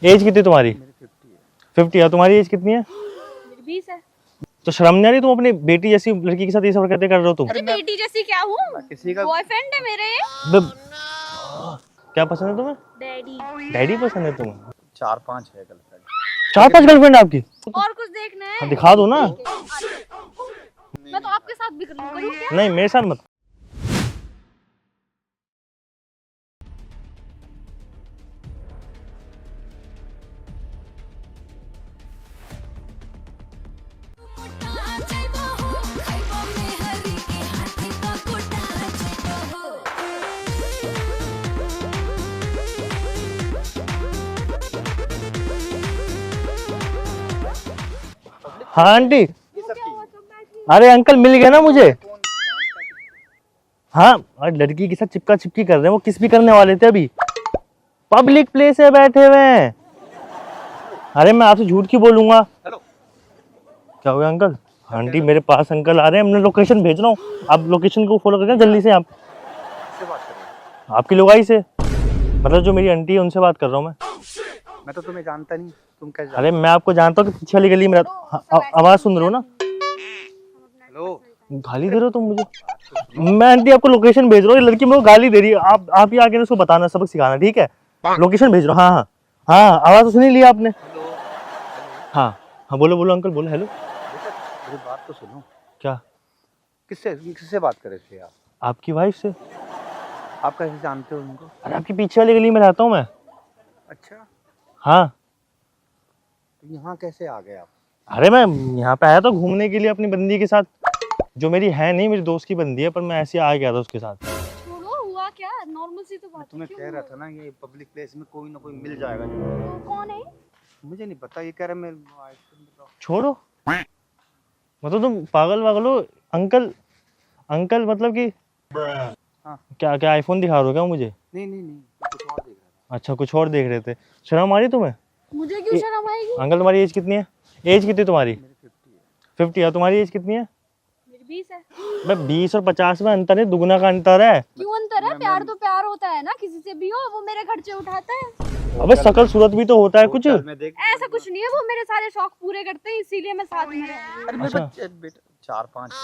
As कितनी तुम्हारी? 50 है। तुम्हारी एज कितनी है? 20 है। तो शर्म नहीं आ रही तुम अपनी बेटी जैसी लड़की के साथ ये सब हरकतें कर रहे हो तुम? अरे बेटी जैसी क्या हूँ, किसी का बॉयफ्रेंड है मेरे। क्या पसंद है तुम्हें? डैडी। डैडी पसंद है तुम्हें? 4-5 है गर्लफ्रेंड। 4-5 गर्लफ्रेंड आपकी? और कुछ देखना है? हाँ, दिखा दो ना। मैं तो आपके साथ भी करूँ क्या? नहीं मेरे साथ मत। हाँ आंटी। अरे अंकल मिल गया ना मुझे। हाँ और लड़की के साथ चिपका चिपकी कर रहे हैं, वो किस भी करने वाले थे अभी। पब्लिक प्लेस है, बैठे हुए हैं। अरे मैं आपसे झूठ क्यों बोलूंगा। हेलो। क्या हो गया अंकल? आंटी मेरे पास अंकल आ रहे हैं, मैं लोकेशन भेज रहा हूँ, आप लोकेशन को फॉलो करके जल्दी से। आप किससे बात कर रहे हो? आपकी लोगाई से, मतलब जो मेरी आंटी है उनसे बात कर रहा हूँ मैं तो तुम्हें जानता नहीं, तुम कैसे अरे मैं आपको जानता हूँ कि पीछे वाली गली में आवाज सुन रहे हो ना। हेलो। गाली दे रहे हो तुम मुझे? मैं आंटी आपको लोकेशन भेज रहा हूँ, लड़की मेरे को गाली दे रही है। आप ही आके उसको बताना, सबक सिखाना, ठीक है? लोकेशन भेज रहा हूँ। हाँ हाँ हाँ, आवाज तो सुन ही लिया आपने। हाँ हाँ बोलो बोलो अंकल बोलो। हेलो। मेरी बात तो सुनो। क्या? किससे किससे बात कर रहे थे आप? आपकी वाइफ से। आप कैसे जानते हो उनको? अरे आपकी पीछे वाली गली में रहता हूँ मैं। अच्छा, हाँ। तो यहाँ कैसे आ गए आप? अरे मैं यहाँ पे आया था घूमने के लिए अपनी बंदी के साथ, जो मेरी है नहीं, मेरी दोस्त की बंदी है, पर मैं ऐसे आ गया था उसके साथ। छोड़ो, हुआ क्या? नॉर्मल सी तो बात है। तुम्हें कह रहा था ना, ये पब्लिक प्लेस में कोई ना कोई मिल जाएगा। कौन है? मुझे नहीं पता, ये कह रहा मैं आइसक्रीम बताओ। छोड़ो, मतलब तुम पागल वागल हो अंकल। अंकल मतलब कि हाँ। क्या क्या आईफोन दिखा रहे हो क्या मुझे? नहीं नहीं नहीं, कुछ और देख रहा अच्छा कुछ और देख रहे थे। शर्म आ रही तुम्हें? मुझे क्यों शर्म आएगी? अंकल तुम्हारी एज कितनी है? एज कितनी तुम्हारी? था। मेरी 50 है। 50 है। तुम्हारी एज कितनी है? मेरी 20 है। मैं 20 और 50 में अंतर है, दुगना का अंतर है। क्यों अंतर है? प्यार तो प्यार होता है ना, किसी से भी हो। वो मेरे खर्चे उठाता है। अबे शकल सूरत भी तो होता है कुछ। होटल में देख। ऐसा कुछ नहीं है, वो मेरे सारे शौक पूरे करते हैं, इसीलिए मैं साथ में रहती हूँ। अरे मेरे अच्छा। बच्चे बेटा 4-5 है।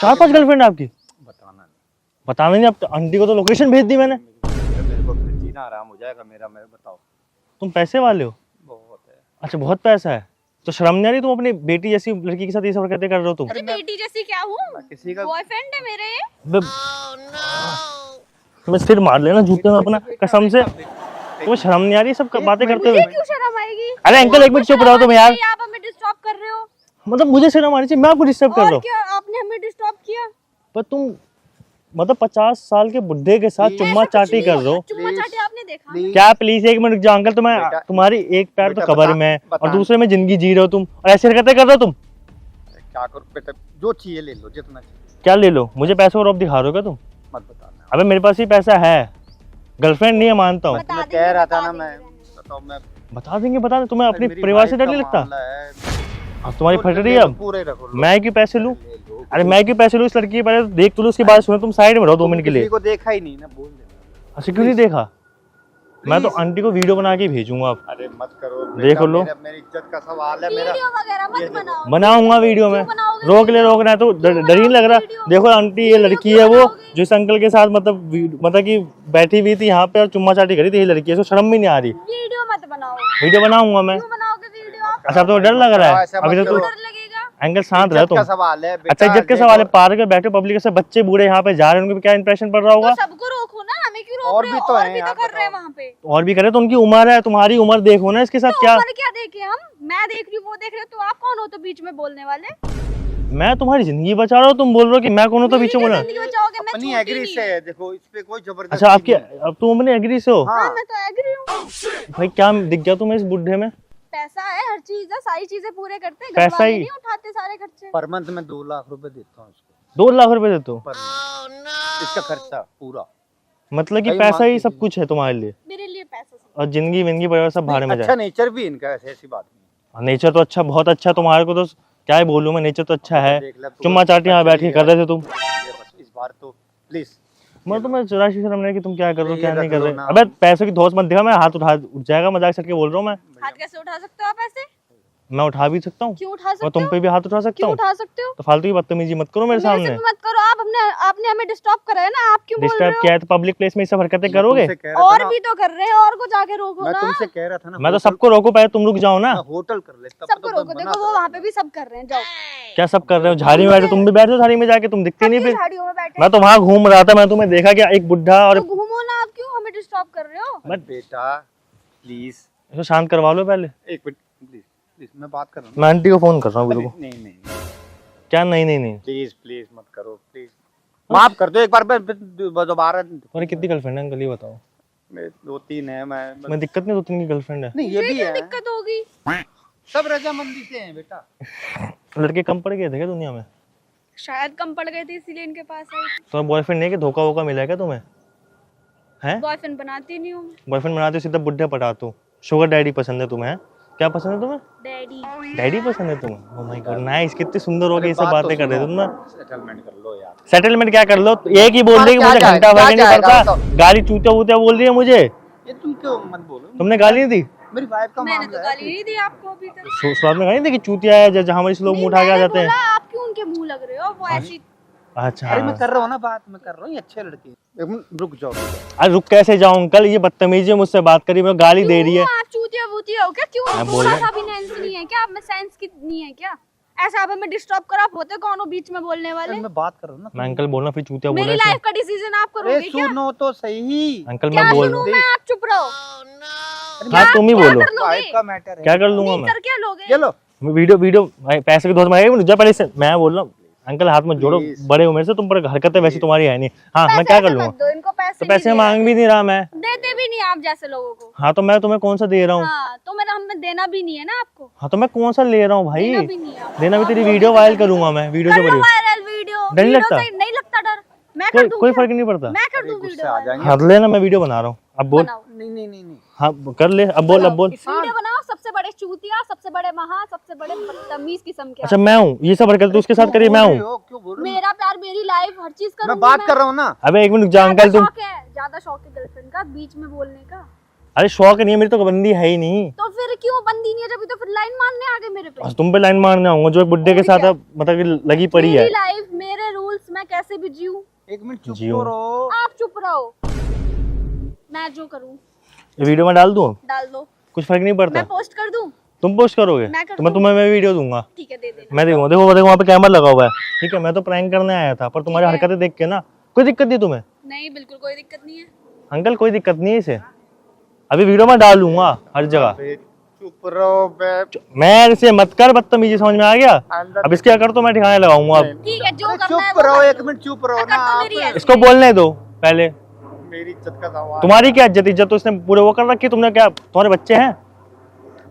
4-5 गर्लफ्रेंड आपकी? बताना नहीं। बताना नहीं। अब आंटी को तो लोकेशन भेज दी मैंने। मेरे को फिर जीना आराम हो जाएगा मेरा। मैं बताओ। तुम पैसे वाले हो? बहुत है। अच्छा बहुत पैसा है। तो शर्म नहीं आ रही तुम अपनी बेटी जैसी लड़की के साथ ये सब हरकतें कर रहे हो तुम? अरे बेटी जैसी क्या हूँ, किसी का बॉयफ्रेंड है मेरे। तुम्हें सिर मार लेना जूते में अपना, कसम से। तुम्हें शर्म नहीं आ रही सब बातें करते हुए? मुझे क्यों शर्म आएगी? अरे अंकल एक मिनट चुप रहो तुम यार। आप हमें डिस्टर्ब कर रहे हो। मतलब मुझे शर्म आनी चाहिए, मैं आपको डिस्टर्ब कर रहा और हूँ? क्या, आपने हमें डिस्टर्ब किया? पर तुम मतलब 50 साल के बुढ़े के साथ चुम्मा चाटी कर रहे हो। चुम्मा चाटी आपने देखा? क्या प्लीज एक मिनट जाओ अंकल। तुम्हारी एक पैर तो कब्र में है और दूसरे में जिंदगी जी रहे हो तुम, और ऐसे हरकतें कर रहे हो तुम। क्या करो बेटा, जो चाहिए ले लो, जितना चाहिए। क्या ले लो? मुझे पैसे और अब दिखा रहे हो क्या तुम? मत बताना। अबे मेरे पास ही पैसा है, गर्लफ्रेंड नहीं है मानता हूँ। मैं कह रहा था ना, मैं बताओ। मैं बता देंगे बता दें। तुम्हें अपने मेरी परिवार से वाइफ डर नहीं का लगता? मामला है। अब तुम्हारी फट रही है अब। पूरे रखो। मैं क्यों पैसे लूं? ले लो। अरे मैं क्यों पैसे लूं? इस लड़की के पहले देख तो लो, उसके बाद सुनो। तुम साइड में रहो 2 मिनट के लिए। किसी को देखा ही नहीं ना, बोल देना। अच्छा क्यों नहीं देखा? मैं तो आंटी को वीडियो बना के भेजूंगा अब। अरे मत करो देख लो। मेरी इज्जत का सवाल है मेरा। वीडियो वगैरह मत बनाओ। बनाऊंगा वीडियो में। बनाओगे? रोकना है तो डर ही नहीं लग रहा। देखो आंटी ये लड़की है वो जो इस अंकल के साथ मतलब कि बैठी हुई थी यहाँ पे और चुम्मा चाटी करी थी। ये लड़की है, इसको शर्म भी नहीं आ रही। वीडियो मत बनाओ। वीडियो बनाऊंगा मैं। क्यों बनाओगे वीडियो आप? अच्छा अब तो डर लग रहा है? अभी तो डर लगेगा। एंगल शांत रहे इज्जत तुम। का सवाल है बेटा। अच्छा इज्जत के सवाल है। पार्क में बैठे पब्लिक से बच्चे बूढ़े यहाँ पे जा रहे हैं, उनको क्या इंप्रेशन पड़ रहा होगा? तो सबको रोको ना, हमें क्यों रोक और रहे भी हो? तो और हैं भी तो यार, कर रहे हैं बताओ। वहाँ पे। और भी करे तो उनकी उम्र है, तुम्हारी उम्र देखो ना इसके साथ तो क्या। उम्र क्या देखे हम? मैं देख रही हूँ, वो देख रहे हो, तो आप कौन हो तो बीच में बोलने वाले? मैं तुम्हारी जिंदगी बचा रहा हूँ, तुम बोल रहे हो कि मैं कौन हूँ तो बीच में बोला? जिंदगी बचाओगे? मैं अपनी छोटी एग्री नहीं। से है, देखो इस पे कोई जबरदस्ती अच्छा आपकी नहीं है। अब तुम अपने एग्री से हो? हाँ मैं तो एग्री हूँ। भाई क्या दिख गया तुम्हें इस बुढ़े में? पैसा है, हर चीज है, सारी चीजें पूरे करते हैं। पैसा घरवाले ही? नहीं उठाते सारे खर्चे। पर मंथ में 2 लाख रुपए देता हूँ इसको। 2 लाख रुपए देते हो? पर month। इसका खर्चा पूरा। मतलब कि कई पैसा ही मांगते सब हैं। कुछ है तुम्हारे लिए, मेरे लिए पैसा सब। और जिंदगी विंदगी परिवार सब भाड़े में अच्छा जाए। नेचर भी इनका ऐसी बात नहीं। नेचर तो अच्छा, बहुत अच्छा। तुम्हारे को तो क्या ही बोलूं मैं, नेचर तो अच्छा है। देख ले, तू चुम्मा चाटी यहाँ बैठ के कर रहे थे तुम। ये बस इस बार तो प्लीज मैं तुम्हें राशि शर्म नहीं कि तुम क्या कर रहे हो ये क्या नहीं रख कर लो रहे। ना। अबे पैसों की धौस मत दिखा, मैं हाथ उठ जाएगा, मजाक करके बोल रहा हूँ हाथ कैसे उठा सकते हो आप ऐसे? मैं उठा भी सकता हूँ क्यों उठा और सकते तुम हो? पे भी हाथ उठा सकता क्यों हूँ। उठा सकते हो? तो फालतू की बदतमीजी मत करो मेरे मेरे से सामने। भी मत करो आप। आपने हमें डिस्टर्ब करा है ना, आप क्यों बोल रहे डिस्टर्ब हो? किया है तो पब्लिक प्लेस में ये सब हरकतें मैं करोगे? तुमसे कह रहा था और ना, भी तो कर रहे हैं, और को जाके रोको मैं ना। तुमसे कह रहा था ना, मैं तो होटल- सबको रोको, पहले तुम रुक जाओ ना। मैं होटल कर ले तब सबको तो रोको, मना देखो वो करा वहाँ था। पे भी सब कर रहे हैं, जाओ। क्या सब कर रहे हो? झाड़ी में बैठे, तुम भी बैठ जाओ झाड़ी में जाके, तुम दिखती नहीं सबकी फिर। झाड़ियों में बैठे मैं तो वहाँ घूम रहा था, मैं तुम्हें देखा क्या एक बुढ़ा और तो घूमो ना, आप क्यों हमें डिस्टर्ब कर रहे हो? अरे बेटा प्लीज इसको शांत करवा लो पहले। एक मिनट प्लीज प्लीज, मैं बात कर रहा हूँ। मैं आंटी को फोन कर रहा हूँ अरे, बिल्कुल। नहीं नहीं क्या नहीं प्लीज प्लीज मत करो प्लीज, माफ कर दो एक बार, दोबारा। तुम्हारी कितनी गर्लफ्रेंड है अंकल ये बताओ। मेरे 2-3 है, मैं दिक्कत नहीं, 2-3 की गर्लफ्रेंड है। नहीं ये मुझे भी क्या है, दिक्कत होगी? सब रजामंदी से हैं बेटा। लड़के कम पड़ गए थे क्या दुनिया में? शायद कम पड़ गए थे इसीलिए इनके पास आई। तो बॉयफ्रेंड नहीं कि धोखा वोखा मिला है क्या तुम्हें? हैं? बॉयफ्रेंड बनाती नहीं हूँ मैं। बॉयफ्रेंड बनाते हो सीधा बुढ़े पटाते हो। शुगर डैडी पसंद है तुम्हें? हैं? क्या पसंद है तुम्हें? डैडी। डैडी पसंद है तुम्हें? ओह माय गॉड नाइस, कितनी सुंदर हो गई ये सब बात तो बातें कर रहे हो सुनो, तुम। सेटलमेंट कर लो यार। सेटलमेंट क्या कर लो? एक ही बोल रही है कि क्या मुझे जाएगा, घंटा क्या फर्क नहीं जाएगा, पड़ता, गाली चूतिया वूतिया बोल रही है मुझे। ये तुम क्यों मत बोलो, तुमने गाली नहीं दी? मेरी वाइफ का मैंने मामला तो है। गाली नहीं दी आपको अभी तक। स्वाद में गाली नहीं दी कि चूतिया है जहाँ हमारे से लोग मुंह उठा के आ मैंने जाते हैं। बोला, आप क्यों उनके मुंह लग रहे हो? वो ऐसी अच्छा अरे मैं कर रहा हूँ ना बात, मैं कर रहा हूँ, ये अच्छे लड़के हैं। एक मिनट रुक जाओ। अरे रुक कैसे जाऊं अंकल, ये बदतमीजी है मुझसे बात करी, मैं गाली दे रही है। क्यों आप चूतिया वूतिया हो क्या? क्यों मैं बोल थोड़ा रहा- सा भी सेंस नहीं है क्या? आप में सेंस की नहीं है क्या? ऐसा आप हमें डिस्टर्ब करो, आप होते कौन हो बीच में बोलने वाले? अरे मैं बात कर रहा हूँ ना। मैं अंकल बोलना फिर चूतिया बोल मेरी रहे लाइफ का डिसीजन आप अरे करोगे क्या? सुनो तो सही। अंकल क्या मैं बोल सुनूं रहा मैं? आप चुप रहो। हूँ। हाँ तुम ही बोलो। कर लोगे? वाइफ का मैटर है। क्या कर लूंगा नहीं मैं? कर क्या लोगे? चलो वीडियो भाई पैसे की धोस में आएगी, जा पहले से मैं बोल रहा हूँ। अंकल हाथ में जोड़ो, Please. बड़े हो मेरे से, तुम पर हरकतें वैसी तुम्हारी है नहीं। हाँ मैं पैसे क्या कर ऐसे लूंगा? मत दो इनको, पैसे तो पैसे नहीं मांग भी नहीं रहा मैं। देते भी नहीं आप जैसे लोगों को। हाँ तो मैं तुम्हें कौन सा दे रहा हूँ? हाँ तो मेरा हमें देना भी नहीं है ना आपको। हाँ तो मैं कौन सा ले रहा हूँ भाई? देना भी नहीं है आपको। देना भी तेरी वीडियो वायरल करूंगा मैं, वीडियो कर से लो बड़ी। Viral video. डर नहीं वीडियो लगता? से नहीं लगता डर। मैं कर दूं कोई क्या? फर्क नहीं पड़ता। मैं कर दूं गुस्से वीडियो आ वायरल। जाएंगे। हाँ लेना, मैं वीडियो बना रहा हूँ, अब बोल। बनाओ नहीं हाँ कर ले, अब बोल। वीडियो बनाओ। सबसे बड़े चूतिया, सबसे बड़े महा, सबसे बड़े बदतमीज किस्म के। अच्छा मैं हूँ, ये सब हरकत तू उसके साथ करी, मैं हूँ। क्यों बोल रहे हो? मेरा प्यार, मेरी लाइफ, हर चीज करूंगी मैं बात कर रहा हूँ ना। अबे एक मिनट जा अंकल तुम। ज्यादा शौक है गर्लफ्रेंड का बीच में बोलने का। अरे शौक नहीं है, मेरी तो बंदी है ही नहीं। तो फिर क्यों बंदी नहीं है? जब तो फिर लाइन मारने आ गए मेरे पे। बस तुम पे लाइन मारने आऊंगा जो एक बुड्ढे के साथ अब मतलब कि लगी पड़ी है। मेरी लाइफ, मेरे रूल्स, मैं कैसे भी जीऊं। एक मिनट चुप जियो। करो। आप चुप रहो। मैं जो करूं ये वीडियो में डाल दूं? डाल दो। कुछ फर्क नहीं पड़ता। मैं पोस्ट कर दूं? तुम पोस्ट करोगे मैं कर तो मैं दूं। तुम्हें मैं वीडियो दूंगा। ठीक है, दे देना। मैं देखूंगा, देखो देखो वहाँ पे कैमरा लगा हुआ है, ठीक है। मैं तो प्रैंक करने आया था, पर तुम्हारी ठीक है। हरकतें देख के ना कोई दिक्कत नहीं तुम्हें। नहीं बिल्कुल कोई दिक्कत नहीं है। अंकल कोई दिक्कत नहीं है इसे, अभी वीडियो में डालूंगा हर जगह। अबे, चुप रहो बे। मैं इसे मत कर बदतमीजी, समझ में आ गया? अंदर अब इसके अगर तो मैं ठिकाने लगाऊंगा अब। ठीक है, जो अरे करना है चुप वो रहो, कर एक लो। मिनट चुप रहो ना अगर तो मेरी आप। है। इसको बोलने दो पहले। मेरी इज्जत का सवाल। तुम्हारी क्या इज्जत? इज्जत तो इसने पूरे वो कर रखी। तुमने क्या, तुम्हारे बच्चे हैं?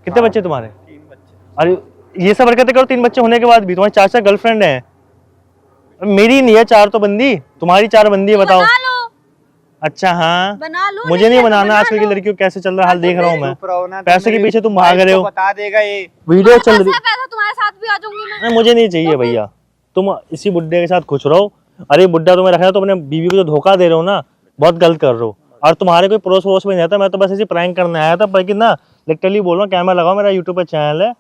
कितने बच्चे तुम्हारे? 3 बच्चे। अरे ये सब हरकतें करो 3 बच्चे होने के बाद भी। तुम्हारे 4 गर्लफ्रेंड हैं, मेरी नहीं है 4 तो बंदी, तुम्हारी 4 बंदी है, बताओ। बना लो, अच्छा हाँ बना लो। मुझे नहीं है तो बनाना, बना आजकल की लो। लड़कियों को कैसे चल रहा है हाल देख रहा हूँ मैं। चुप रहो ना, पैसे के मेरी पीछे तुम भाग वाइफ रहे को हो। बता देगा ये। वीडियो चल रही। पैसा तुम्हारे साथ भी आ जाऊंगी मैं। नहीं, मुझे नहीं चाहिए भैया, तुम इसी बुड्ढे के साथ खुश रहो। अरे बुड्ढा तुम्हें रखना, तुम अपने बीवी को जो धोखा दे रहे हो ना, बहुत गलत कर रहे हो। और तुम्हारे कोई पड़ोस वड़ोस में नहीं आता, मैं तो बस ऐसे प्रैंक करने आया था। लेकिन ना लिटरली बोल रहा हूँ, कैमरा लगाओ, मेरा यूट्यूब पे चैनल है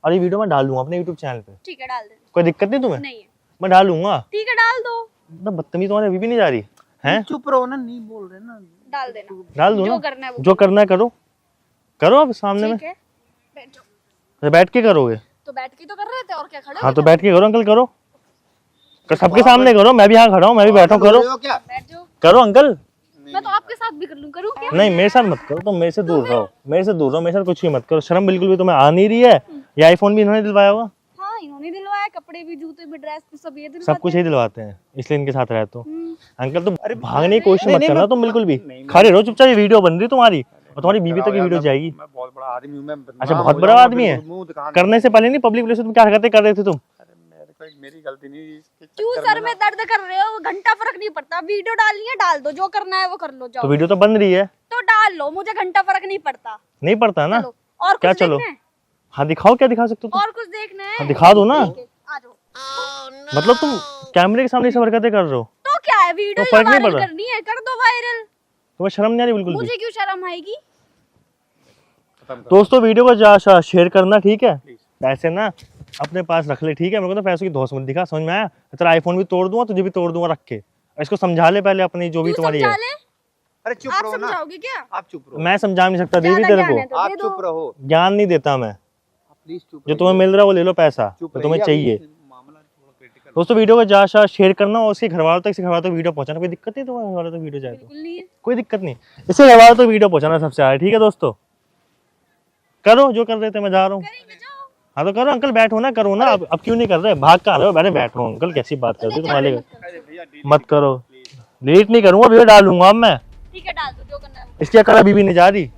और ये वीडियो मैं डाल दूंगा अपने यूट्यूब चैनल पे। ठीक है, डाल दे। कोई दिक्कत नहीं तुम्हें? नहीं है। मैं डालूंगा। ठीक है, डाल दो। ना बदतमीज तुम्हारे अभी भी नहीं जा रही है? चुप रहो ना, नहीं बोल रहे ना। डाल देना। डाल दो जो ना, करना है वो जो करना है करो, करो अब सामने में। ठीक है, बैठ जाओ। बैठ के करोगे? तो बैठ के तो कर रहे थे, और क्या खड़े हाँ हो तो क्या? बैठ के करो अंकल, करो सबके सामने करो। मैं भी यहाँ खड़ा हूँ, मैं भी बैठा हूँ, करो क्या? बैठ जाओ। करो अंकल। मैं तो आपके साथ भी कर लूं, करूं क्या? नहीं मेरे साथ मत करो, तुम मेरे से दूर रहो, मेरे से दूर रहो, मेरे साथ कुछ भी मत करो। शर्म बिल्कुल भी तुम्हें आ नहीं रही है? ये आईफोन भी इन्होंने दिलवाया होगा? हाँ, इन्होंने दिलवाया, कपड़े भी, जूते भी, ड्रेस भी, सब ये सब दिलवाते कुछ हैं। ही दिलवाते हैं, इसलिए इनके साथ रहते हो। हम्म। अंकल तुम भागने की कोशिश नहीं, मत नहीं, करना मैं- तुम बिल्कुल भी। नहीं, खड़े रहो चुपचाप, ये वीडियो बन रही तुम्हारी और तुम्हारी बीवी तक की वीडियो जाएगी। मैं बहुत बड़ा आदमी हूँ मैं। अच्छा बदनाम बहुत हो बड़ा जाऊंगा, आदमी है? बिल्कुल मुंह दिखाने। करने से पहले नहीं पब्लिक प्लेस में तुम क्या हरकतें कर रहे थे तुम? अरे मेरे को मेरी गलती नहीं, इसके क्यों चक्कर सर में में दर्द कर रहे हो? घंटा फर्क नहीं पड़ता। वीडियो डालनी है डाल दो, जो करना है वो कर लो, तो जाओ। वीडियो तो बन रही है। तो डाल लो, मुझे घंटा फर्क नहीं पड़ता। नहीं पड़ता ना? चलो, और क्या कुछ चलो? देखना है? हाँ दिखाओ, क्या दिखा सकते हो तुम? और कुछ देखना है? हाँ, दिखा दो ना। ठीक है, आ जाओ। मतलब तुम कैमरे के सामने ये सब हरकतें कर रहे हो? तो क्या है, वीडियो तो फर्क नहीं वायरल पड़ रहा। करनी है, कर दो वायरल। तुम्हें शर्म नहीं आ रही बिल्कुल भी? मुझे क्यों शर्म आएगी? दोस्तों वीडियो को जा शेयर करना, ठीक है? पैसे ना अपने पास रख ले, ठीक है? मेरे को तो पैसों की धौंस मत दिखा, समझ में आया? तेरा आईफोन भी तोड़ दूंगा, तुझे भी तोड़ दूंगा रख के। इसको समझा ले पहले अपनी जो भी तू तुम्हारी समझा है। ले। अरे चुप आप रहो ना, समझाओगे क्या? आप चुप रहो, मैं समझा नहीं सकता दीदी ज्यादा तेरे ज्ञान है को, तो आप दे चुप दो। रहो, ज्ञान नहीं देता मैं। प्लीज चुप जो तुम्हें मिल रहा है वो ले लो पैसा चुप जो तुम्हें रहिए, चाहिए। अभी मामला थोड़ा क्रिटिकल। दोस्तों वीडियो को जा शेयर करना और उसके घर वालों तक, इसके घर वालों तक वीडियो पहुंचाना। कोई दिक्कत नहीं तुम्हारे घर वालों तक वीडियो जाए तो? बिल्कुल नहीं है। कोई दिक्कत नहीं, इससे घर वालों तक वीडियो पहुंचाना सबसे ज्यादा, ठीक है दोस्तों? करो जो कर रहे थे, मैं जा रहा हूँ। करेंगे, जाओ। हाँ तो करो अंकल, बैठो ना, करो ना। अब क्यों नहीं कर रहे? भाग कहाँ रहे हो? बैठे बैठो अंकल, कैसी बात करते हो तुम्हारे? अरे भैया मत करो, डिलीट नहीं करूंगा, वीडियो डालूंगा अब मैं। ठीक है, डाल दो, जो करना है वो। इसकी अकल अभी भी नहीं जा रही।